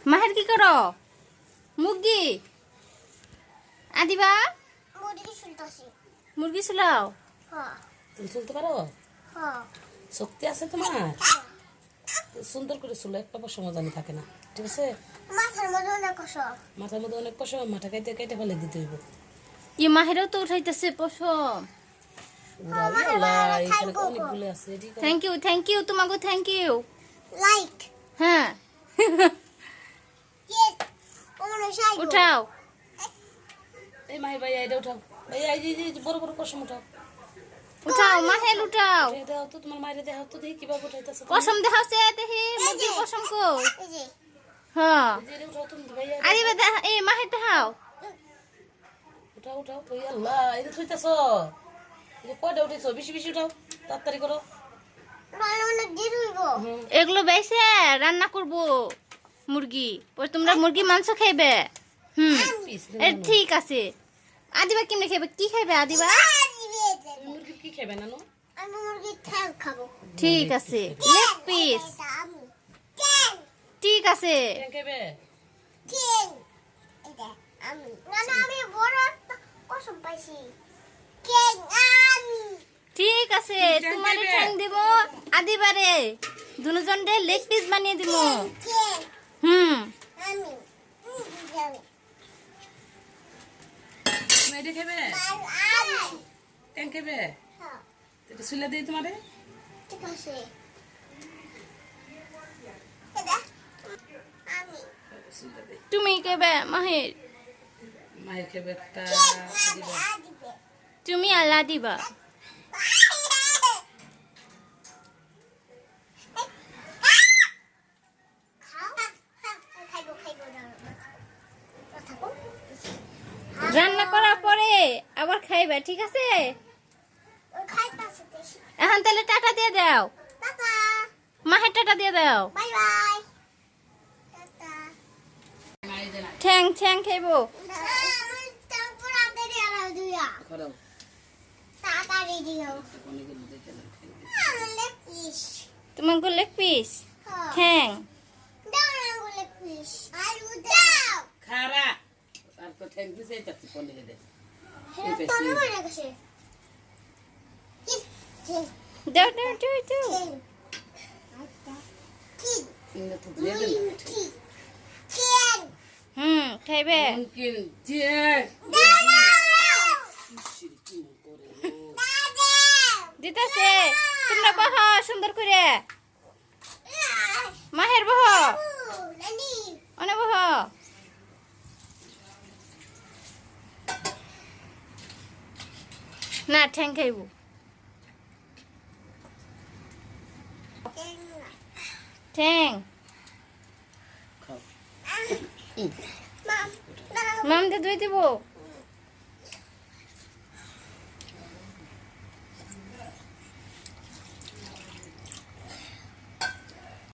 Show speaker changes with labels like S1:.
S1: মাহের কি করো মুরগি আদিবা মুরগি শুলাও
S2: তুমি শুনতে পারো শক্তি আছে তোমার সুন্দর করে শুলো একটা পশম জানি থাকে না ঠিক আছে মাথার মধ্যে অনেক পশম মাথা কেটে কেটে ফেলে দিতে হইব
S1: ই মাহেরও তো উঠাইতেছে পশম
S2: অনেকগুলো আছে
S1: থ্যাংক ইউ তোমাকে থ্যাংক ইউ
S3: লাইক
S1: হ্যাঁ উঠাও
S2: এই মাহি ভাই এটা উঠাও ভাইয়া এই যে বড় বড় পশম উঠাও
S1: উঠাও মাহেল উঠাও
S2: দাও তো তোমার মায়ের দেখাও তো দেখি কিভাবে উঠাইতেছে
S1: পশম দেখাওছে দেখি মুরগির পশম কো হ্যাঁ
S2: উঠাও তুমি ভাইয়া
S1: আদিবা দেখা এই মাহের দেখাও
S2: উঠাও উঠাও ওই আল্লাহ এটা থইতাছো এই কয়টা উঠাইছো বেশি বেশি উঠাও তাড়াতাড়ি করো
S1: এগুলো বেছে রান্না করব মুরগি পরে তোমরা মুরগি মাংস খাইবে ঠিক আছে আদিবা কেমনে খাইবে কি খাইবে আদিবা
S2: মুরগি কি খাবে নানু
S3: আমি মুরগির ঠ্যাং খাবো
S1: ঠিক আছে লেগ পিস ঠিক আছে
S2: কে খাবে
S3: ঠ্যাং এটা আমি না আমি বড় একটা কসম পাইছি ঠ্যাং আমি
S1: ঠিক আছে তোমারে ঠ্যাং দেব আদিবারে দুজন দে লেগ পিস বানিয়ে দিব
S3: ঠ্যাং আমি যাবে
S2: মেডে খাবে কে খাবে এটা সুলে দেই তোমারে
S3: ঠিক আছে এটা আমি
S2: সুলে দেই
S1: তুমি কেবে মাহির
S2: মায়ের খাবে একটা দিবা
S1: তুমি আল্লাহ দিবা রান্না করার পরে আবার খাইবা ঠিক আছে এখন তাহলে টাটা দিয়ে দাও মাহের টাটা দিয়ে দাও
S3: বাই বাই
S1: ঠ্যাং ঠ্যাং খাইবো
S2: করো
S3: তাড়াতাড়ি দিও
S1: তোমাকে লেগ পিস ঠ্যাং
S3: দাও লেগ পিস আলু দাও
S2: খারা আর তো ঠ্যাং দিছে এটা কোনে দে
S3: তো আমার কাছে
S1: দাও দাও দাও দাও
S2: ইন্দা তো দিয়ে দেন
S1: খাইবে
S2: মুমকিন যে
S1: দিতাছে তোমরা বহ সুন্দর করে মাহের বহ অনে বহ না ঠ্যাং খাইব ঠ্যাং
S2: খাও
S1: মাম দে দুই দিব